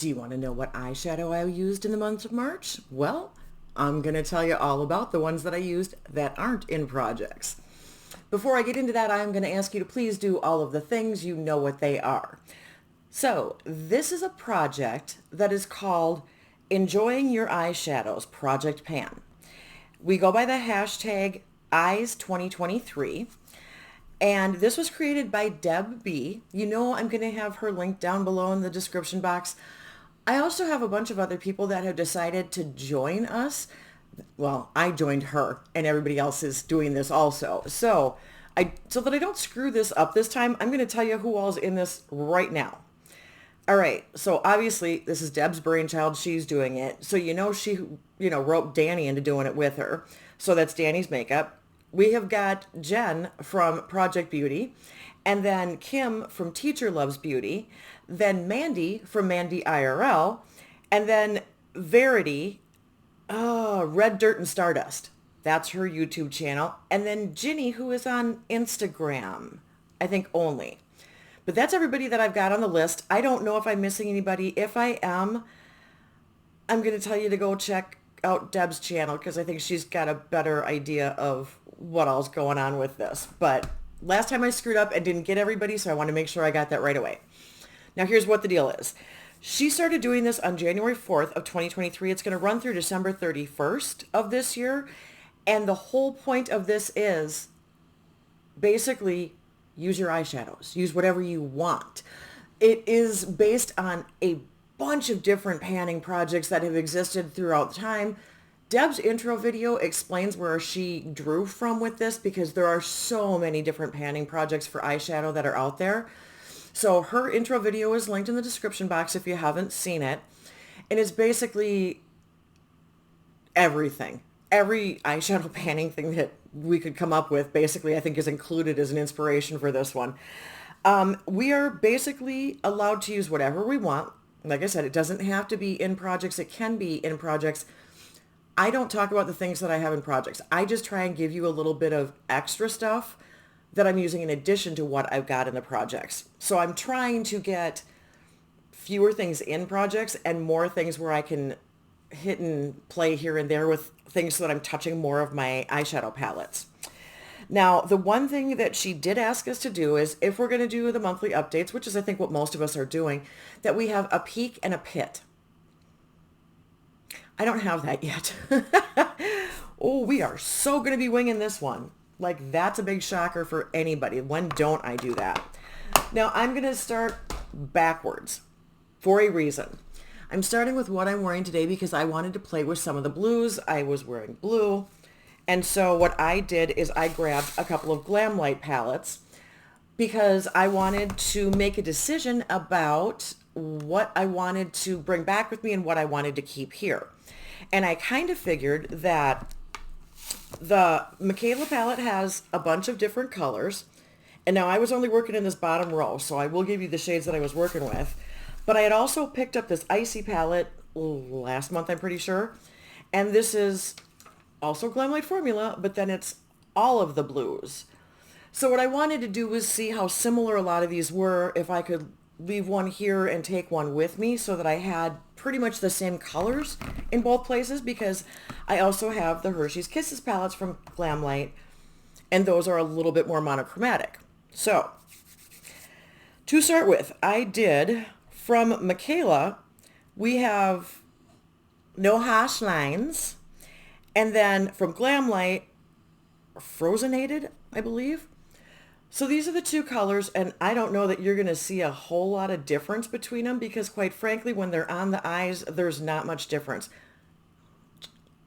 Do you want to know what eyeshadow I used in the month of March? Well, I'm going to tell you all about the ones that I used that aren't in projects. Before I get into that, I'm going to ask you to please do all of the things. You know what they are. So this is a project that is called Enjoying Your Eyeshadows Project Pan. We go by the hashtag Eyes2023. And this was created by Deb B. You know I'm going to have her link down below in the description box. I also have a bunch of other people that have decided to join us. Well, I joined her and everybody else is doing this also. So that I don't screw this up this time, I'm going to tell you who all's in this right now. All right. So obviously this is Deb's brainchild. She's doing it. So she roped Danny into doing it with her. So that's Danny's makeup. We have got Jen from Project Beauty, and then Kim from Teacher Loves Beauty, then Mandy from Mandy IRL, and then Verity, Red Dirt and Stardust. That's her YouTube channel. And then Ginny, who is on Instagram, I think only. But that's everybody that I've got on the list. I don't know if I'm missing anybody. If I am, I'm going to tell you to go check out Deb's channel because I think she's got a better idea of what all's going on with this. But last time I screwed up and didn't get everybody, so I want to make sure I got that right away. Now here's what the deal is. She started doing this on January 4th of 2023. It's going to run through December 31st of this year. And the whole point of this is basically use your eyeshadows. Use whatever you want. It is based on a bunch of different panning projects that have existed throughout time. Deb's intro video explains where she drew from with this because there are so many different panning projects for eyeshadow that are out there. So her intro video is linked in the description box if you haven't seen it. And it's basically everything. Every eyeshadow panning thing that we could come up with basically I think is included as an inspiration for this one. We are basically allowed to use whatever we want. Like I said, it doesn't have to be in projects. It can be in projects. I don't talk about the things that I have in projects. I just try and give you a little bit of extra stuff that I'm using in addition to what I've got in the projects. So I'm trying to get fewer things in projects and more things where I can hit and play here and there with things so that I'm touching more of my eyeshadow palettes. Now, the one thing that she did ask us to do is if we're going to do the monthly updates, which is I think what most of us are doing, that we have a peak and a pit. I don't have that yet. Oh, we are so going to be winging this one. Like, that's a big shocker for anybody. When don't I do that? Now, I'm going to start backwards for a reason. I'm starting with what I'm wearing today because I wanted to play with some of the blues. I was wearing blue. And so what I did is I grabbed a couple of Glam Light palettes because I wanted to make a decision about what I wanted to bring back with me and what I wanted to keep here. And I kind of figured that the Michaela palette has a bunch of different colors. And now I was only working in this bottom row, so I will give you the shades that I was working with. But I had also picked up this Icy palette last month, I'm pretty sure. And this is also Glam Light formula, but then it's all of the blues. So what I wanted to do was see how similar a lot of these were, if I could leave one here and take one with me so that I had pretty much the same colors in both places, because I also have the Hershey's Kisses palettes from Glam Light, and those are a little bit more monochromatic. So to start with, I did from Michaela, we have No Harsh Lines, and then from Glam Light, Frozenated, I believe. So these are the two colors, and I don't know that you're going to see a whole lot of difference between them because, quite frankly, when they're on the eyes, there's not much difference.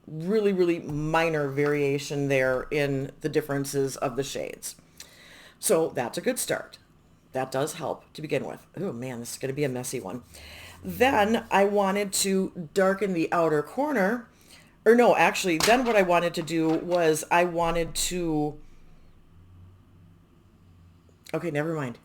Really, really minor variation there in the differences of the shades. So that's a good start. That does help to begin with. Oh man, this is going to be a messy one. Then I wanted to darken the outer corner. Or no, actually, then what I wanted to do was I wanted to... Okay, never mind.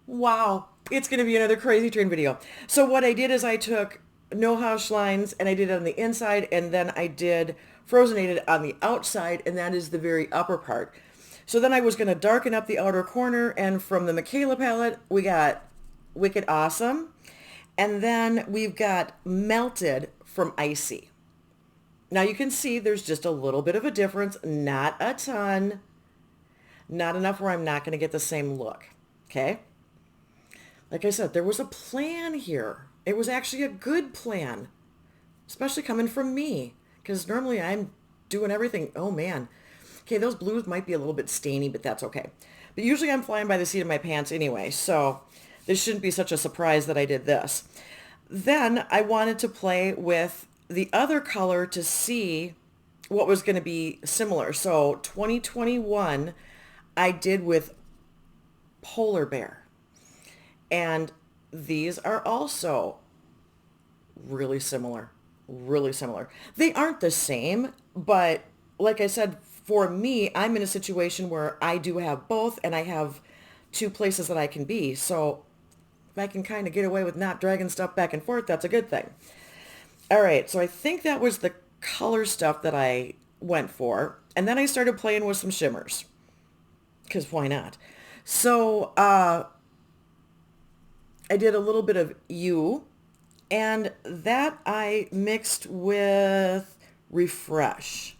Wow, it's going to be another crazy train video. So what I did is I took No Harsh Lines and I did it on the inside, and then I did Frozenated on the outside, and that is the very upper part. So then I was going to darken up the outer corner, and from the Michaela palette, we got Wicked Awesome. And then we've got Melted from Icy. Now you can see there's just a little bit of a difference, not a ton, not enough where I'm not going to get the same look. Okay. Like I said, there was a plan here. It was actually a good plan, especially coming from me, because normally I'm doing everything. Oh man. Okay, those blues might be a little bit stainy, but that's okay. But usually I'm flying by the seat of my pants anyway, so this shouldn't be such a surprise that I did this. Then I wanted to play with the other color to see what was going to be similar. So 2021 I did with Polar Bear. And these are also really similar, really similar. They aren't the same, but like I said, for me, I'm in a situation where I do have both and I have two places that I can be. So if I can kind of get away with not dragging stuff back and forth, that's a good thing. All right, so I think that was the color stuff that I went for. And then I started playing with some shimmers, because why not? So I did a little bit of You, and that I mixed with Refresh,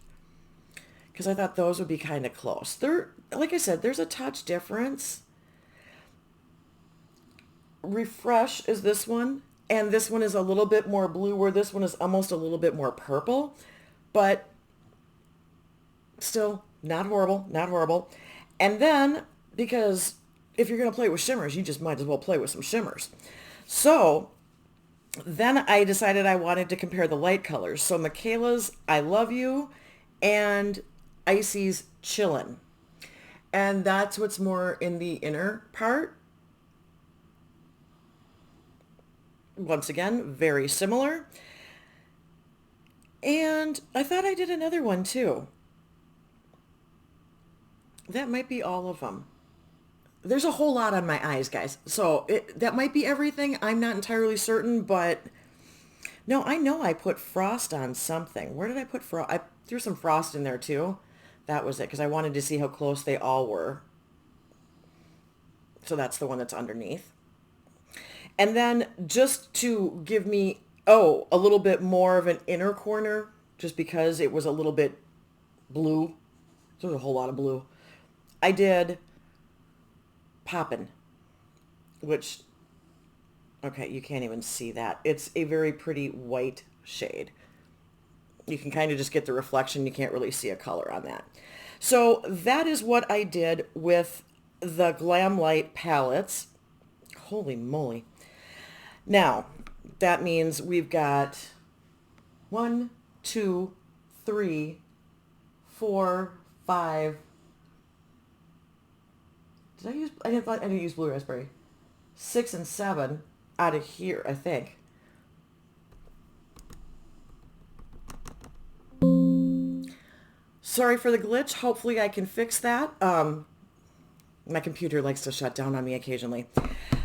because I thought those would be kind of close. They're, like I said, there's a touch difference. Refresh is this one, and this one is a little bit more blue, where this one is almost a little bit more purple, but still not horrible, not horrible. And then, because if you're going to play with shimmers, you just might as well play with some shimmers. So then I decided I wanted to compare the light colors. So Michaela's I Love You and Icy's Chillin'. And that's what's more in the inner part. Once again, very similar. And I thought I did another one too. That might be all of them. There's a whole lot on my eyes, guys. So that might be everything. I'm not entirely certain, but no, I know I put frost on something. Where did I put frost? I threw some frost in there too. That was it, because I wanted to see how close they all were. So that's the one that's underneath. And then just to give me, a little bit more of an inner corner, just because it was a little bit blue. There's a whole lot of blue. I did Poppin', which, okay, you can't even see that. It's a very pretty white shade. You can kind of just get the reflection. You can't really see a color on that. So that is what I did with the Glam Light palettes. Holy moly. Now, that means we've got 1, 2, 3, 4, 5. I didn't use blue raspberry. 6 and 7 out of here, I think. Sorry for the glitch. Hopefully I can fix that. My computer likes to shut down on me occasionally.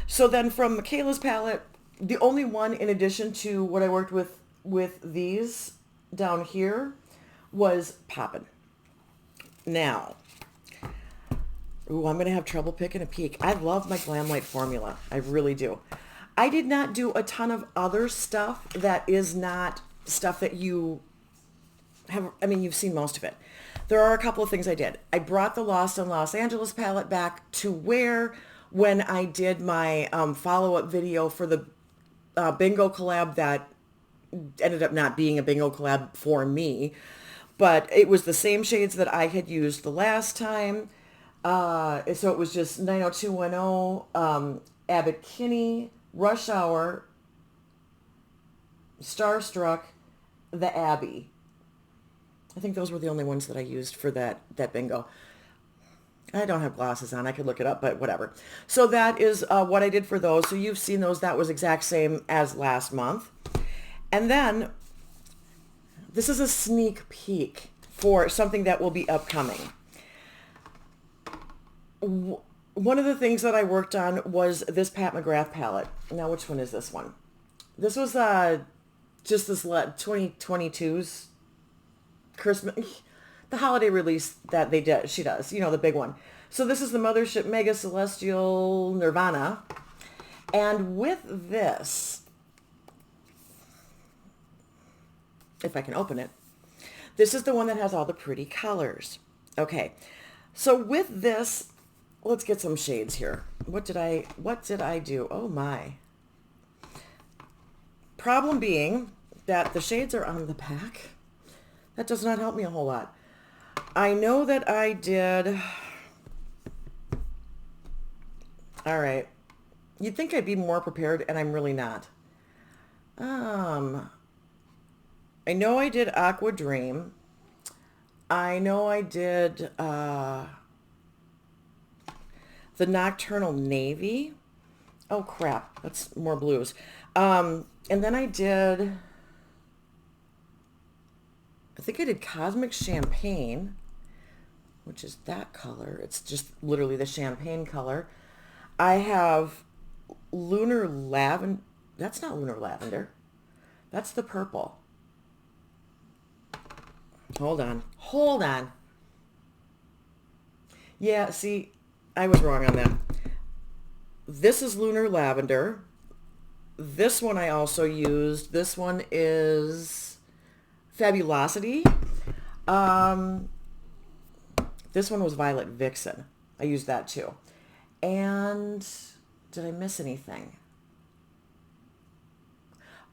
So then from Michaela's palette, the only one in addition to what I worked with these down here was Poppin'. Now, I'm going to have trouble picking a peak. I love my Glam Light formula. I really do. I did not do a ton of other stuff that is not stuff that you have. I mean, you've seen most of it. There are a couple of things I did. I brought the Lost in Los Angeles palette back to wear when I did my follow-up video for the bingo collab that ended up not being a bingo collab for me. But it was the same shades that I had used the last time. So it was just 90210, Abbott Kinney, Rush Hour, Starstruck, The Abbey. I think those were the only ones that I used for that bingo. I don't have glasses on. I could look it up, but whatever. So that is what I did for those. So you've seen those. That was exact same as last month. And then this is a sneak peek for something that will be upcoming. One of the things that I worked on was this Pat McGrath palette. Now, which one is this one? This was just this 2022's Christmas, the holiday release that they did. She does, the big one. So this is the Mothership Mega Celestial Nirvana. And with this, if I can open it, this is the one that has all the pretty colors. Okay, so with this, let's get some shades here. What did I do? Oh my. Problem being that the shades are on the back. That does not help me a whole lot. I know that I did. All right. You'd think I'd be more prepared, and I'm really not. I know I did Aqua Dream. I know I did the Nocturnal Navy. Oh crap, that's more blues. And then I think I did Cosmic Champagne, which is that color. It's just literally the champagne color. I have Lunar Lavender. That's not Lunar Lavender. That's the purple. Hold on. Yeah, see, I was wrong on that. This is Lunar Lavender. This one I also used. This one is Fabulosity. This one was Violet Vixen. I used that too. And did I miss anything?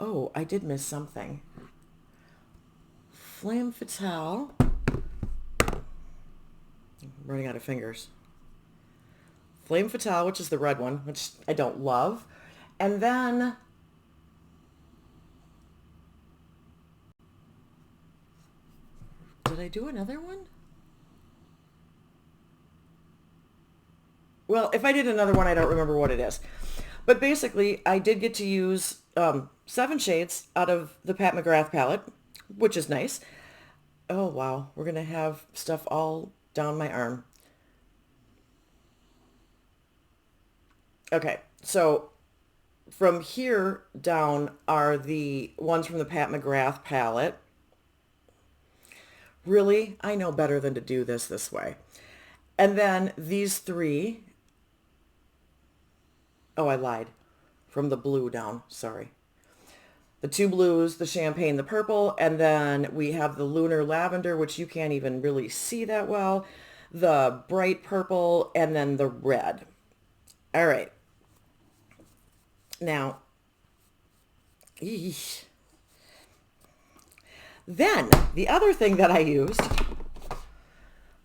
Oh, I did miss something. Flame Fatale. I'm running out of fingers. Flame Fatale, which is the red one, which I don't love. And then did I do another one? Well, if I did another one, I don't remember what it is. But basically, I did get to use 7 shades out of the Pat McGrath palette, which is nice. Oh, wow. We're going to have stuff all down my arm. Okay, so from here down are the ones from the Pat McGrath palette. Really, I know better than to do this way. And then these 3. Oh, I lied. From the blue down, sorry. The 2 blues, the champagne, the purple, and then we have the Lunar Lavender, which you can't even really see that well, the bright purple, and then the red. All right. Now, eesh. Then the other thing that I used,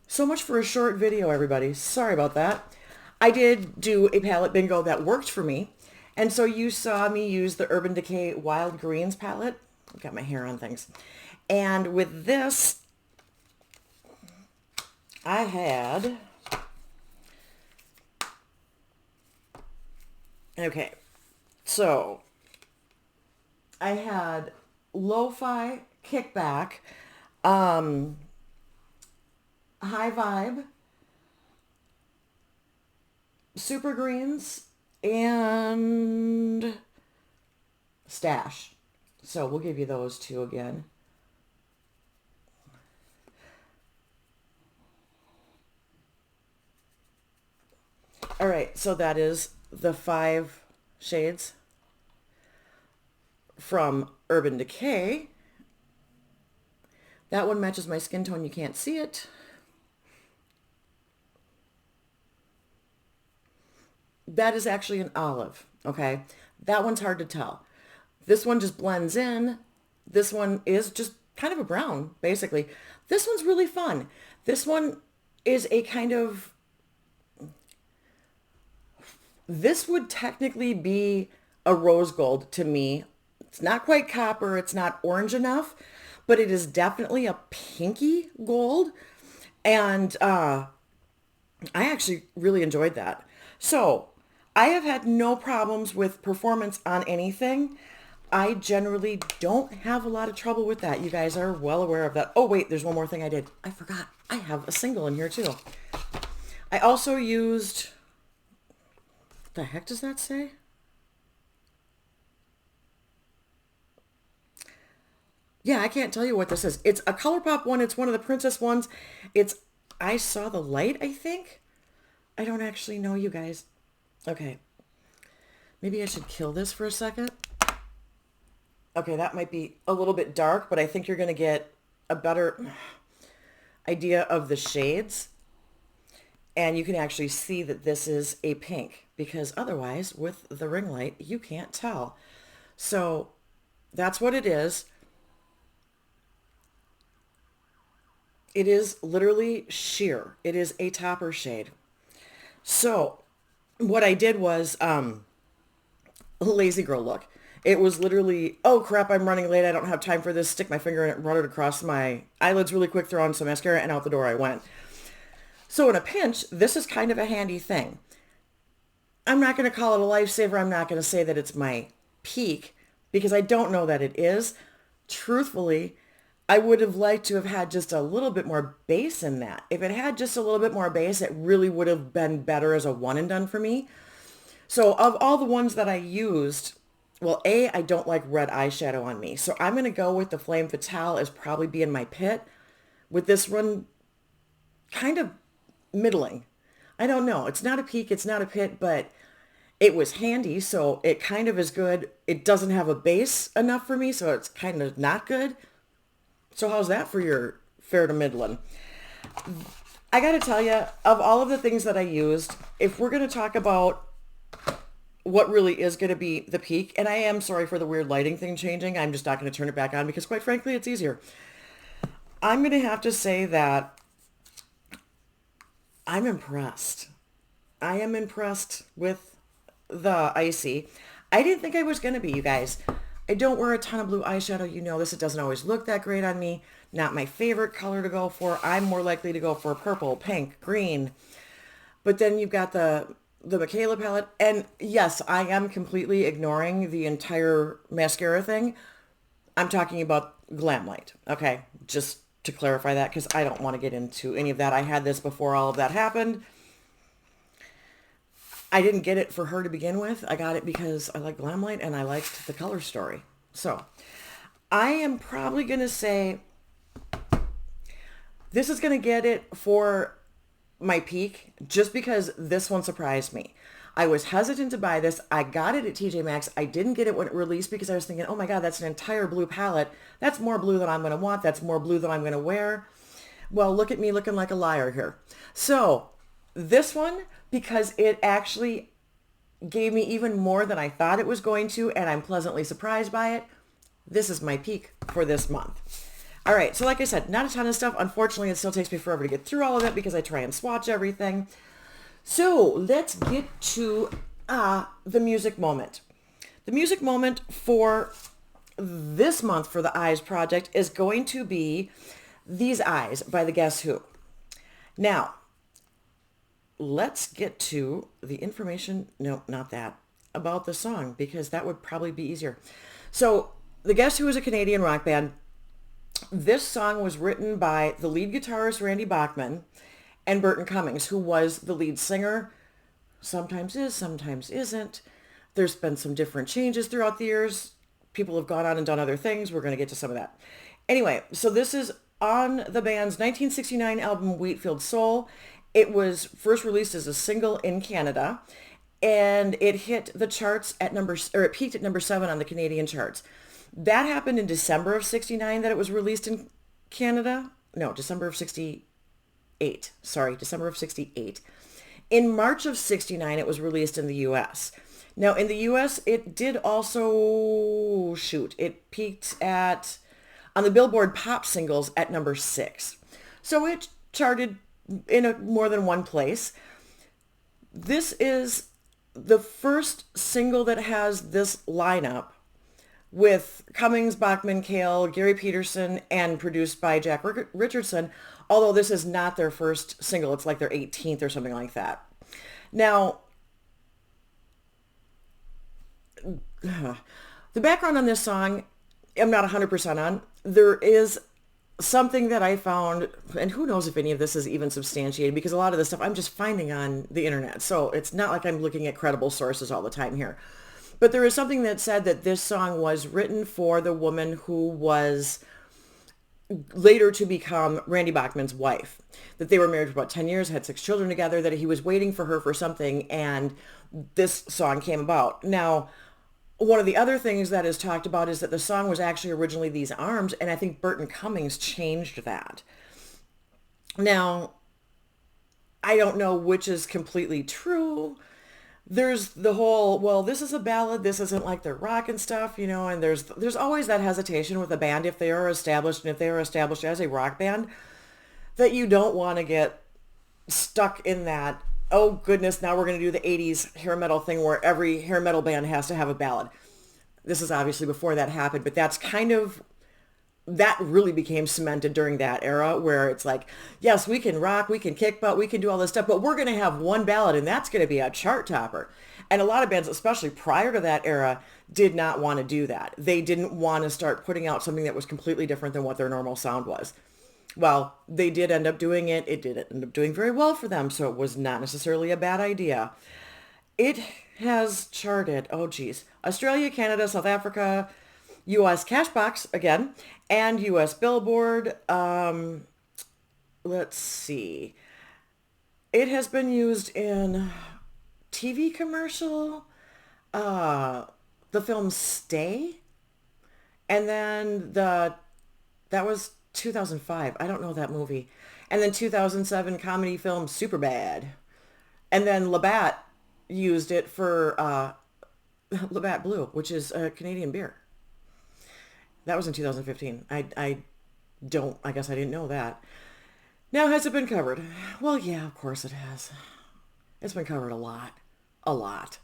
so much for a short video, everybody. Sorry about that. I did do a palette bingo that worked for me. And so you saw me use the Urban Decay Wild Greens palette. I've got my hair on things. And with this, I had, okay, so I had Lo-Fi, Kickback, High Vibe, Super Greens, and Stash. So we'll give you those 2 again. All right, so that is the 5 shades from Urban Decay. That one matches my skin tone. You can't see it. That is actually an olive, okay? That one's hard to tell. This one just blends in. This one is just kind of a brown, basically. This one's really fun. This one is a kind of, this would technically be a rose gold to me. It's not quite copper. It's not orange enough, but it is definitely a pinky gold. And I actually really enjoyed that. So I have had no problems with performance on anything. I generally don't have a lot of trouble with that. You guys are well aware of that. Oh, wait, there's one more thing I did. I forgot. I have a single in here too. I also used, what the heck does that say? Yeah, I can't tell you what this is. It's a ColourPop one. It's one of the Princess ones. It's I Saw the Light, I think. I don't actually know, you guys. Okay. Maybe I should kill this for a second. Okay, that might be a little bit dark, but I think you're going to get a better idea of the shades. And you can actually see that this is a pink, because otherwise with the ring light, you can't tell. So that's what it is. It is literally sheer. It is a topper shade. So what I did was lazy girl look. It was literally, oh crap, I'm running late. I don't have time for this. Stick my finger in it, run it across my eyelids really quick, throw on some mascara, and out the door I went. So in a pinch, this is kind of a handy thing. I'm not going to call it a lifesaver. I'm not going to say that it's my peak, because I don't know that it is. Truthfully, I would have liked to have had just a little bit more base in that. If it had just a little bit more base, it really would have been better as a one and done for me. So of all the ones that I used, well, I don't like red eyeshadow on me. So I'm going to go with the Flame Fatale as probably being my pit, with this one kind of middling. I don't know. It's not a peak. It's not a pit, but it was handy. So it kind of is good. It doesn't have a base enough for me, so it's kind of not good. So how's that for your fair to middling? I got to tell you, of all of the things that I used, if we're going to talk about what really is going to be the peak, and I am sorry for the weird lighting thing changing. I'm just not going to turn it back on because quite frankly, it's easier. I'm going to have to say that I'm impressed. I am impressed with the Icy. I didn't think I was going to be, you guys. I don't wear a ton of blue eyeshadow. You know this. It doesn't always look that great on me. Not my favorite color to go for. I'm more likely to go for purple, pink, green. But then you've got the Michaela palette. And yes, I am completely ignoring the entire mascara thing. I'm talking about Glam Light. Okay, just to clarify that, because I don't want to get into any of that. I had this before all of that happened. I didn't get it for her to begin with. I got it because I like Glam Light and I liked the color story. So I am probably going to say this is going to get it for my peak, just because this one surprised me. I was hesitant to buy this. I got it at TJ Maxx. I didn't get it when it released because I was thinking, oh my God, that's an entire blue palette. That's more blue than I'm going to want. That's more blue than I'm going to wear. Well, look at me looking like a liar here. So this one, because it actually gave me even more than I thought it was going to, and I'm pleasantly surprised by it, this is my peak for this month. All right, so like I said, not a ton of stuff. Unfortunately, it still takes me forever to get through all of it because I try and swatch everything. So let's get to the music moment. The music moment for this month for the Eyes project is going to be These Eyes by the Guess Who. Now, let's get to the information, no, not that, about the song, because that would probably be easier. So the Guess Who is a Canadian rock band. This song was written by the lead guitarist Randy Bachman and Burton Cummings, who was the lead singer. Sometimes is, sometimes isn't. There's been some different changes throughout the years. People have gone on and done other things. We're going to get to some of that. Anyway, so this is on the band's 1969 album Wheatfield Soul. It was first released as a single in Canada, and it hit the charts at it peaked at number 7 on the Canadian charts. That happened in December of 69 that it was released in Canada. No, December of 68. Sorry, December of 68. In March of 69, it was released in the U.S. Now, in the U.S., it did also, it peaked on the Billboard Pop Singles at number 6. So it charted in more than one place. This is the first single that has this lineup with Cummings, Bachman, Cale, Gary Peterson, and produced by Jack Richardson, although this is not their first single. It's like their 18th or something like that. Now, the background on this song, I'm not 100% on. There is something that I found, and who knows if any of this is even substantiated, because a lot of this stuff I'm just finding on the internet. So it's not like I'm looking at credible sources all the time here. But there is something that said that this song was written for the woman who was later to become Randy Bachman's wife. That they were married for about 10 years, had 6 children together, that he was waiting for her for something, and this song came about. Now, one of the other things that is talked about is that the song was actually originally These Arms, and I think Burton Cummings changed that. Now, I don't know which is completely true. There's the whole, well, this is a ballad, this isn't like their rock and stuff, and there's always that hesitation with a band if they are established, and if they are established as a rock band, that you don't want to get stuck in that, oh goodness, now we're going to do the 80s hair metal thing where every hair metal band has to have a ballad. This is obviously before that happened, but that's kind of, that really became cemented during that era where it's like, yes, we can rock, we can kick butt, we can do all this stuff, but we're going to have one ballad and that's going to be a chart topper. And a lot of bands, especially prior to that era, did not want to do that. They didn't want to start putting out something that was completely different than what their normal sound was. Well, they did end up doing it. It did end up doing very well for them, so it was not necessarily a bad idea. It has charted, oh geez, Australia, Canada, South Africa, U.S. Cashbox again, and U.S. Billboard. Let's see. It has been used in TV commercial, the film Stay, and then that was 2005. I don't know that movie. And then 2007 comedy film Superbad. And then Labatt used it for Labatt Blue, which is a Canadian beer. That was in 2015. I guess I didn't know that. Now, has it been covered? Well, yeah, of course it has. It's been covered a lot. A lot.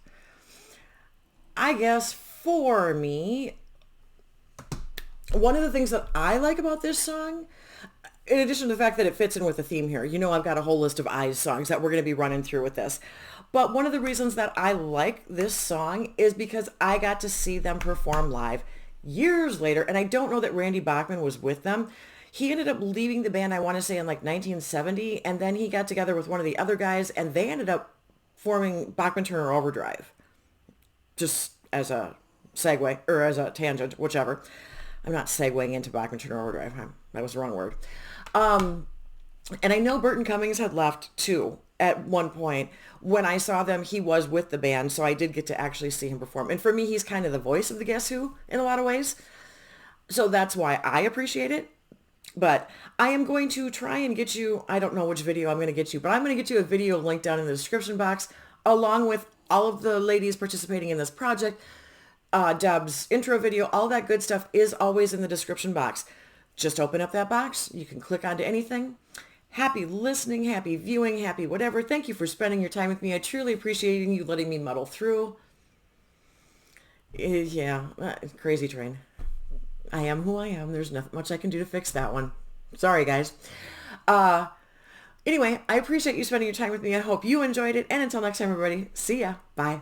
I guess for me, one of the things that I like about this song, in addition to the fact that it fits in with the theme here, I've got a whole list of Eyes songs that we're going to be running through with this. But one of the reasons that I like this song is because I got to see them perform live years later. And I don't know that Randy Bachman was with them. He ended up leaving the band, I want to say, in like 1970. And then he got together with one of the other guys and they ended up forming Bachman Turner Overdrive. Just as a segue or as a tangent, whichever. I'm not segueing into Bachman Turner Overdrive. That was the wrong word. And I know Burton Cummings had left too at one point. When I saw them, he was with the band, so I did get to actually see him perform. And for me, he's kind of the voice of the Guess Who in a lot of ways. So that's why I appreciate it. But I am going to try and get you, I don't know which video I'm going to get you, but I'm going to get you a video linked down in the description box along with all of the ladies participating in this project. Deb's intro video, all that good stuff is always in the description box. Just open up that box. You can click onto anything. Happy listening, happy viewing, happy whatever. Thank you for spending your time with me. I truly appreciate you letting me muddle through. Crazy train. I am who I am. There's nothing much I can do to fix that one. Sorry, guys. Anyway, I appreciate you spending your time with me. I hope you enjoyed it. And until next time, everybody, see ya. Bye.